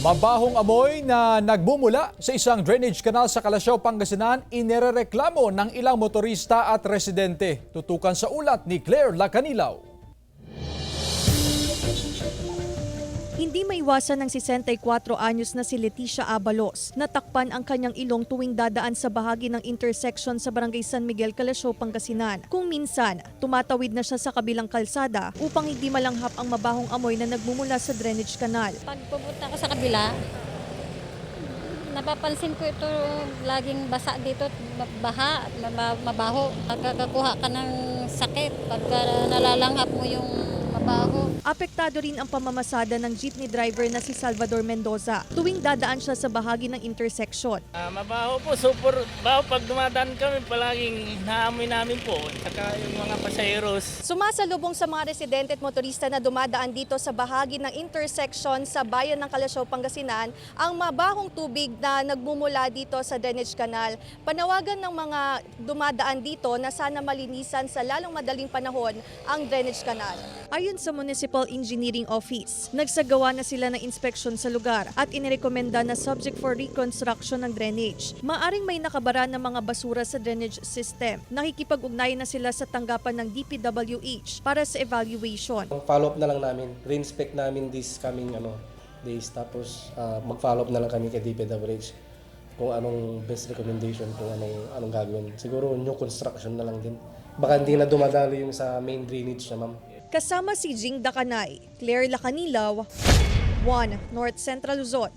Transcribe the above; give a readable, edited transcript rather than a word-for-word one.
Mabahong amoy na nagbumula sa isang drainage canal sa Calasiao, Pangasinan, inirereklamo ng ilang motorista at residente. Tutukan sa ulat ni Claire Lacanilaw. Hindi maiwasan ng 64 anyos na si Leticia Abalos. Natakpan ang kanyang ilong tuwing dadaan sa bahagi ng intersection sa Barangay San Miguel, Calasiao, Pangasinan. Kung minsan, tumatawid na siya sa kabilang kalsada upang hindi malanghap ang mabahong amoy na nagmumula sa drainage canal. Pag pumunta ko sa kabila, napapansin ko ito laging basa dito, baha, mabaho. Magkakakuha ka ng sakit pagka nalalanghap mo yung mabaho. Apektado rin ang pamamasada ng jeepney driver na si Salvador Mendoza tuwing dadaan siya sa bahagi ng intersection. Mabaho po, super baho. Pag dumadaan kami, palaging naamoy namin po. Saka yung mga pasaheros. Sumasalubong sa mga residente at motorista na dumadaan dito sa bahagi ng intersection sa bayan ng Calasiao, Pangasinan, ang mabahong tubig na nagmumula dito sa drainage canal. Panawagan ng mga dumadaan dito na sana malinisan sa lalong madaling panahon ang drainage canal. Ayon sa Municipal Engineering Office, nagsagawa na sila ng inspeksyon sa lugar at inirekomenda na subject for reconstruction ng drainage. Maaring may nakabara ng mga basura sa drainage system. Nakikipag-ugnayan na sila sa tanggapan ng DPWH para sa evaluation. Follow up na lang namin, re-inspect namin this coming days, tapos mag-follow up na lang kami kay DPWH kung anong best recommendation, kung anong gagawin. Siguro new construction na lang din. Baka hindi na dumadalo yung sa main drainage na, ma'am. Kasama si Jing Dakanay, Claire Lacanilaw, 1 North Central Luzon.